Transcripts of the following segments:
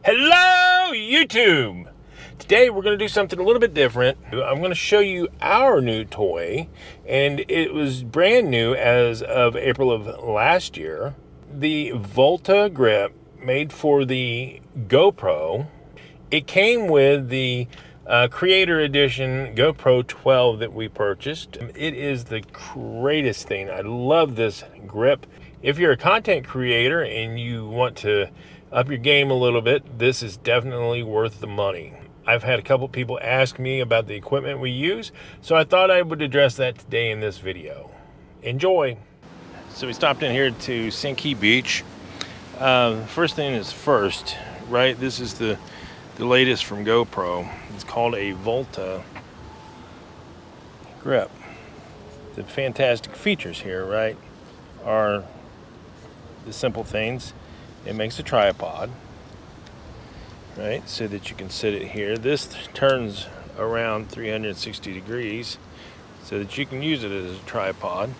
Hello, YouTube! Today we're going to do something a little bit different. I'm going to show you our new toy, and it was brand new as of April of last year. The Volta grip made for the GoPro. It came with the Creator Edition GoPro 12 that we purchased. It is the greatest thing. I love this grip. If you're a content creator and you want to up your game a little bit, this is definitely worth the money. I've had a couple people ask me about the equipment we use, so I thought I would address that today in this video. Enjoy. So we stopped in here to Sinky Beach. First thing is first, right? This is the latest from GoPro. It's called a Volta grip. The fantastic features here, right, are the simple things. It makes a tripod, right, so that you can sit it here. This turns around 360 degrees so that you can use it as a tripod.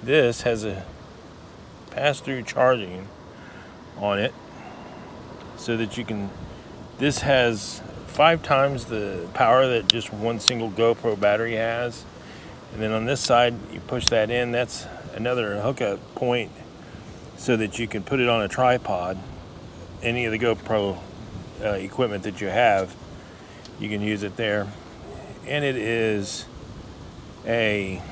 This has a pass-through charging on it so that you can, this has 5 times the power that just one single GoPro battery has. And then on this side, you push that in, that's another hookup point so that you can put it on a tripod. Any of the GoPro equipment that you have, you can use it there. And it is a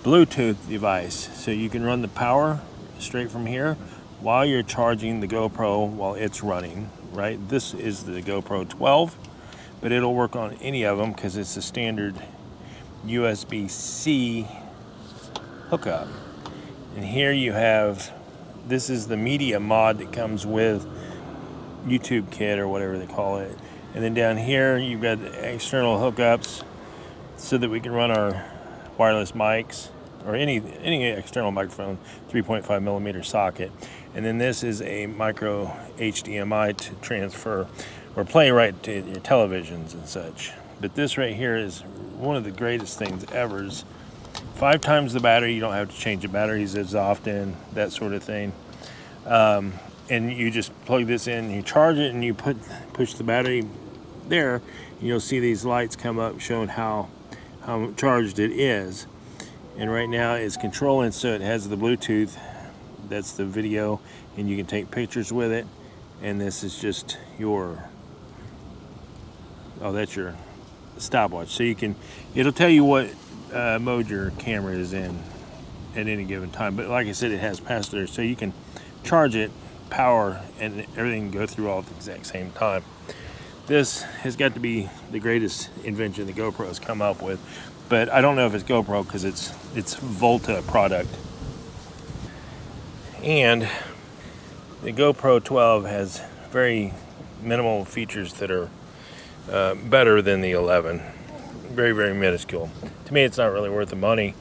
Bluetooth device, so you can run the power straight from here while you're charging the GoPro while it's running, right? This is the GoPro 12, but it'll work on any of them because it's a standard USB-C hookup. And here you have, this is the media mod that comes with YouTube Kit or whatever they call it. And then down here you've got external hookups so that we can run our wireless mics or any external microphone, 3.5 millimeter socket. And then this is a micro HDMI to transfer or play right to your televisions and such. But this right here is one of the greatest things ever. 5 times the battery. You don't have to change the batteries as often, that sort of thing. And you just plug this in, you charge it, and you push the battery there, and you'll see these lights come up showing how charged it is. And right now it's controlling, so it has the Bluetooth, that's the video, and you can take pictures with it. And this is just your, oh, that's your stopwatch. So you can, it'll tell you what mode your camera is in at any given time. But like I said, it has pass-through, so you can charge it, power, and everything go through all at the exact same time. This has got to be the greatest invention the GoPro has come up with, but I don't know if it's GoPro because it's Volta product. And the GoPro 12 has very minimal features that are better than the 11. Very, very minuscule. To me, it's not really worth the money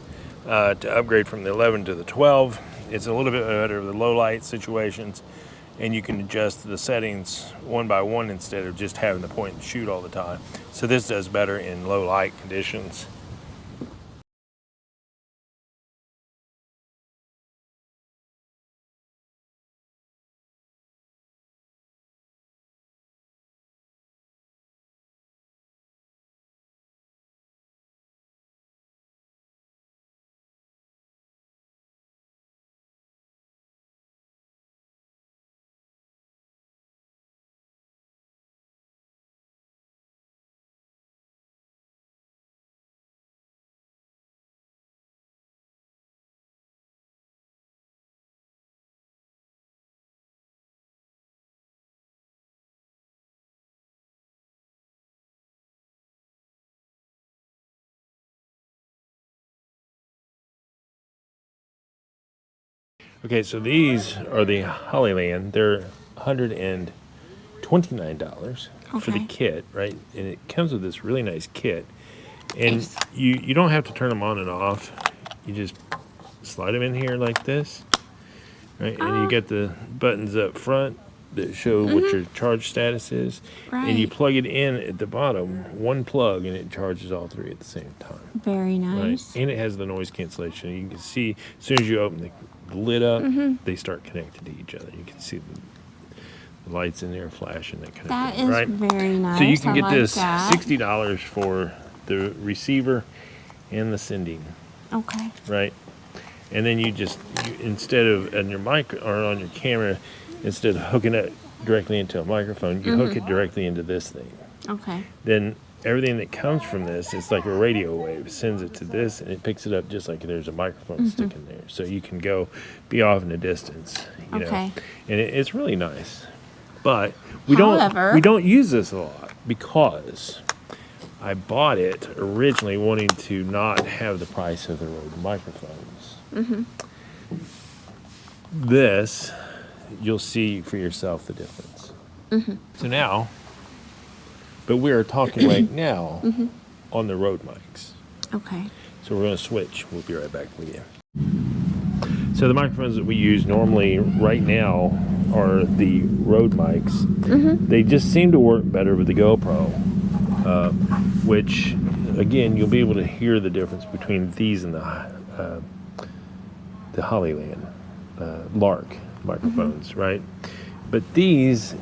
to upgrade from the 11 to the 12. It's a little bit better for the low light situations, and you can adjust the settings one by one instead of just having the point and shoot all the time. So this does better in low light conditions. Okay, so these are the Hollyland. They're $129 for the kit, right? And it comes with this really nice kit. And you don't have to turn them on and off. You just slide them in here like this, right? And you get the buttons up front that show what your charge status is. Right. And you plug it in at the bottom, one plug, and it charges all 3 at the same time. Very nice. Right? And it has the noise cancellation. You can see as soon as you open lit up, they start connected to each other. You can see the lights in there flashing, that kind That of thing, is right? very nice. So you can I get like this that. $60 for the receiver and the sending, Okay. right? And then you instead of on your mic or on your camera, instead of hooking it directly into a microphone, you hook it directly into this thing. Okay. Then everything that comes from this, it's like a radio wave. It sends it to this, and it picks it up just like there's a microphone stick in there. So you can be off in the distance, you know. Okay. And it's really nice. But However, we don't use this a lot because I bought it originally wanting to not have the price of the Rode microphones. This, you'll see for yourself the difference. So now, but we are talking right now on the Rode mics. Okay. So we're going to switch. We'll be right back with you. So the microphones that we use normally right now are the Rode mics. They just seem to work better with the GoPro, which, again, you'll be able to hear the difference between these and the Hollyland Lark microphones, right? But these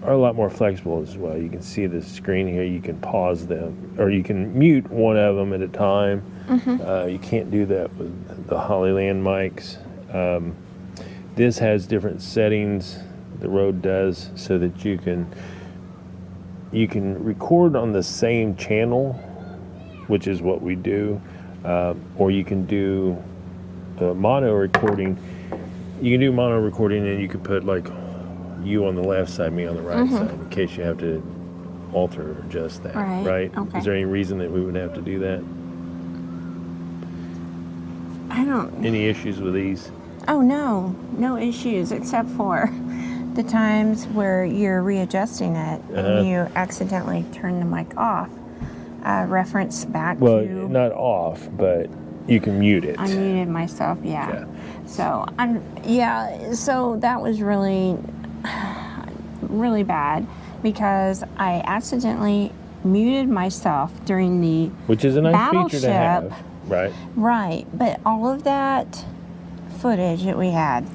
are a lot more flexible as well. You can see the screen here. You can pause them, or you can mute one of them at a time. You can't do that with the Hollyland mics. This has different settings, the Rode does, so that you can record on the same channel, which is what we do, or you can do mono recording. You can do mono recording, and you can put like you on the left side, me on the right side, in case you have to alter or adjust that, right? Okay. Is there any reason that we would have to do that? I don't. Any issues with these? Oh, no issues except for the times where you're readjusting it and you accidentally turn the mic off. Reference back to. Well, not off, but you can mute it. I muted myself, yeah. So so that was really, really bad because I accidentally muted myself during the which is a nice feature to have, right? Right, but all of that footage that we had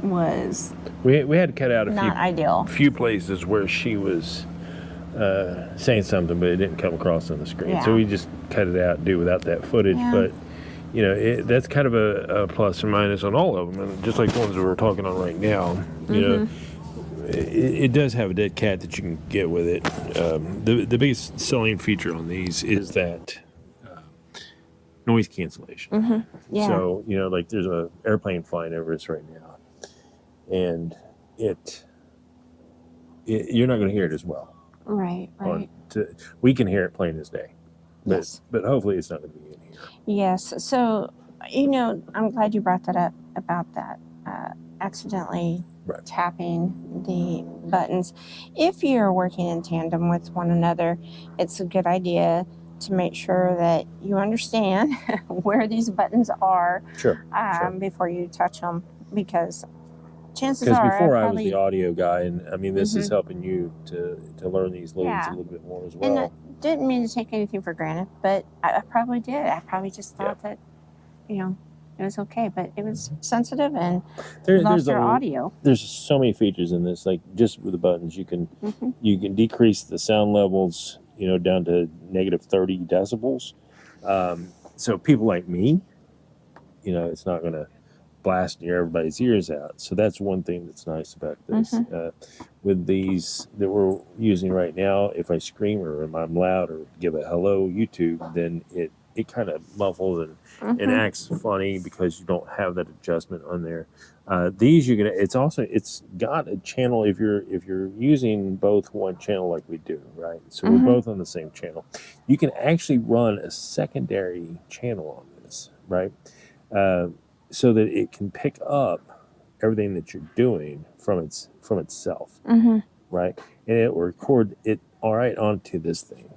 was we had to cut out a few places where she was saying something, but it didn't come across on the screen. So we just cut it out, do without that footage. But you know, that's kind of a plus or minus on all of them, and just like the ones that we're talking on right now. You know, it does have a dead cat that you can get with it. The biggest selling feature on these is that noise cancellation. So, you know, like there's an airplane flying over us right now, and you're not going to hear it as well. Right. We can hear it plain as day, but hopefully it's not going to be in here. Yes. So, you know, I'm glad you brought that up about that accidentally tapping the buttons. If you're working in tandem with one another, it's a good idea to make sure that you understand where these buttons are before you touch them, because chances are before I was the audio guy, and I mean this is helping you to learn these loads a little bit more as well. And I didn't mean to take anything for granted, but I probably did. I probably just thought that, you know, it was okay, but it was sensitive and lost our audio. There's so many features in this, like just with the buttons, you can decrease the sound levels, you know, down to negative 30 decibels. So people like me, you know, it's not going to blast everybody's ears out. So that's one thing that's nice about this. With these that we're using right now, if I scream or if I'm loud or give a hello YouTube, then it kind of muffles and acts funny because you don't have that adjustment on there. These you're gonna. It's got a channel if you're using both one channel like we do, right? So we're both on the same channel. You can actually run a secondary channel on this, right? So that it can pick up everything that you're doing from itself, right? And it will record it all right onto this thing.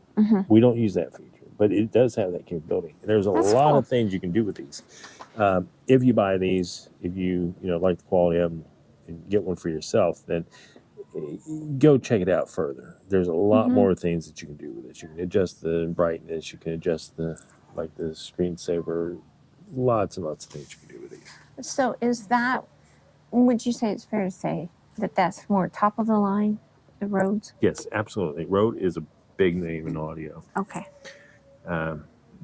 We don't use that feature, but it does have that capability. There's a lot of things you can do with these. If you buy these, if you like the quality of them and get one for yourself, then go check it out further. There's a lot more things that you can do with it. You can adjust the brightness. You can adjust the screensaver. Lots and lots of things you can do with these. So is that, would you say it's fair to say that that's more top of the line, the Rhodes? Yes, absolutely. Rode is a big name in audio. Okay.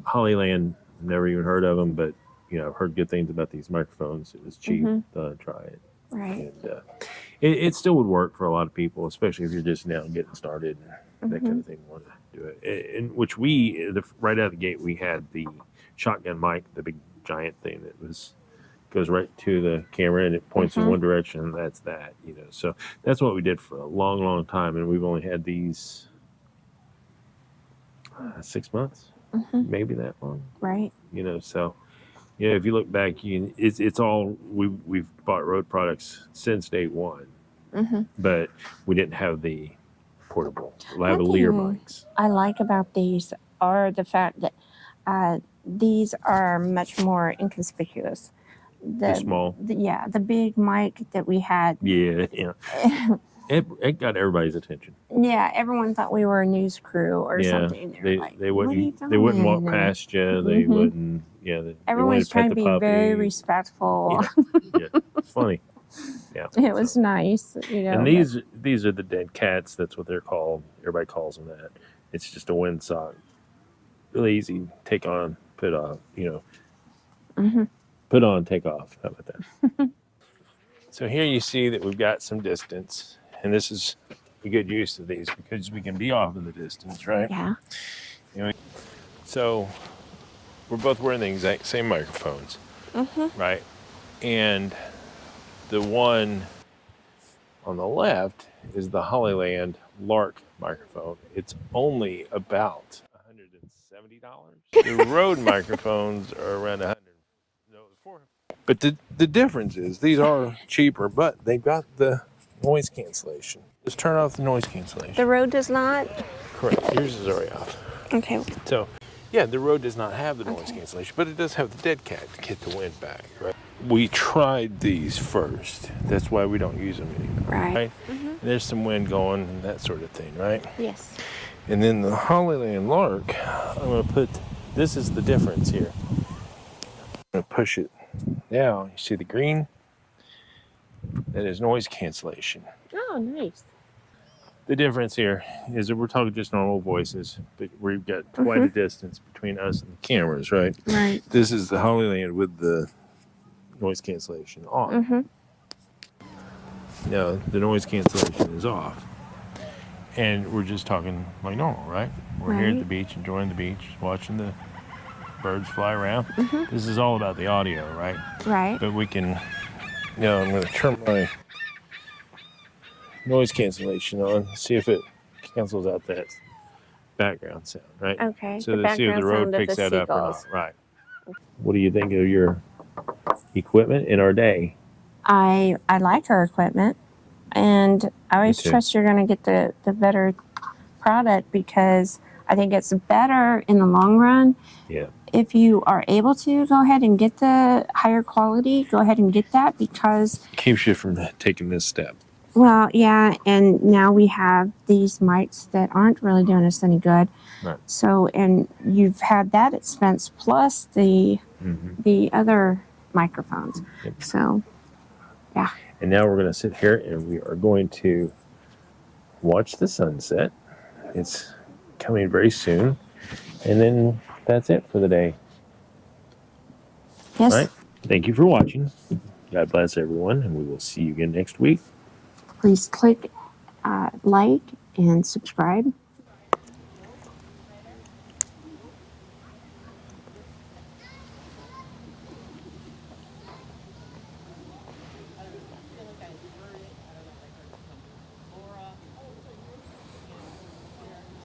Hollyland, never even heard of them, but I've heard good things about these microphones. It was cheap to try it. Right. And it still would work for a lot of people, especially if you're just now getting started and that kind of thing. Want to do it, in which right out of the gate we had the shotgun mic, the big giant thing that goes right to the camera and it points in one direction. And that's that, So that's what we did for a long, long time, and we've only had these 6 months, maybe that long. Right. So. Yeah, if you look back, it's all we've bought Rode products since day one, but we didn't have the portable lavalier mics. I like about these are the fact that these are much more inconspicuous. They're small. The big mic that we had. Yeah. It got everybody's attention. Yeah, everyone thought we were a news crew or something. They wouldn't walk past you. They wouldn't. Yeah, everyone's trying to be very respectful. Yeah, it's funny. Yeah, it was nice. And these are the dead cats. That's what they're called. Everybody calls them that. It's just a windsock. Really easy. Take on, put off. Put on, take off. How about that? So here you see that we've got some distance. And this is a good use of these because we can be off in the distance, right? Yeah. So we're both wearing the exact same microphones, right? And the one on the left is the Hollyland Lark microphone. It's only about $170. The Rode microphones are around $100. But the difference is these are cheaper, but they've got the noise cancellation. Just turn off the noise cancellation. The Rode does not? Correct. Yours is already off. Okay. So, yeah, the Rode does not have the noise cancellation, but it does have the dead cat to get the wind back, right? We tried these first. That's why we don't use them anymore. Right? There's some wind going and that sort of thing, right? Yes. And then the Hollyland Lark, I'm going to this is the difference here. I'm going to push it down. You see the green? That is noise cancellation. Oh, nice. The difference here is that we're talking just normal voices, but we've got quite a distance between us and the cameras, right? Right. This is the Hollyland with the noise cancellation on. No, the noise cancellation is off. And we're just talking like normal, right? We're here at the beach, enjoying the beach, watching the birds fly around. This is all about the audio, right? Right. But we can, I'm going to turn my noise cancellation on, see if it cancels out that background sound, right? Okay. So to see if the Rode picks that up or not. Right. What do you think of your equipment in our day? I like our equipment, and I always trust you're going to get the better product because I think it's better in the long run. Yeah. If you are able to go ahead and get the higher quality, go ahead and get that because keeps you from taking this step. Well, yeah, and now we have these mics that aren't really doing us any good. Right. So, and you've had that expense plus the other microphones. Yep. So, yeah. And now we're going to sit here and we are going to watch the sunset. It's coming very soon. And then that's it for the day. Yes. All right. Thank you for watching. God bless everyone, and we will see you again next week. Please click like and subscribe.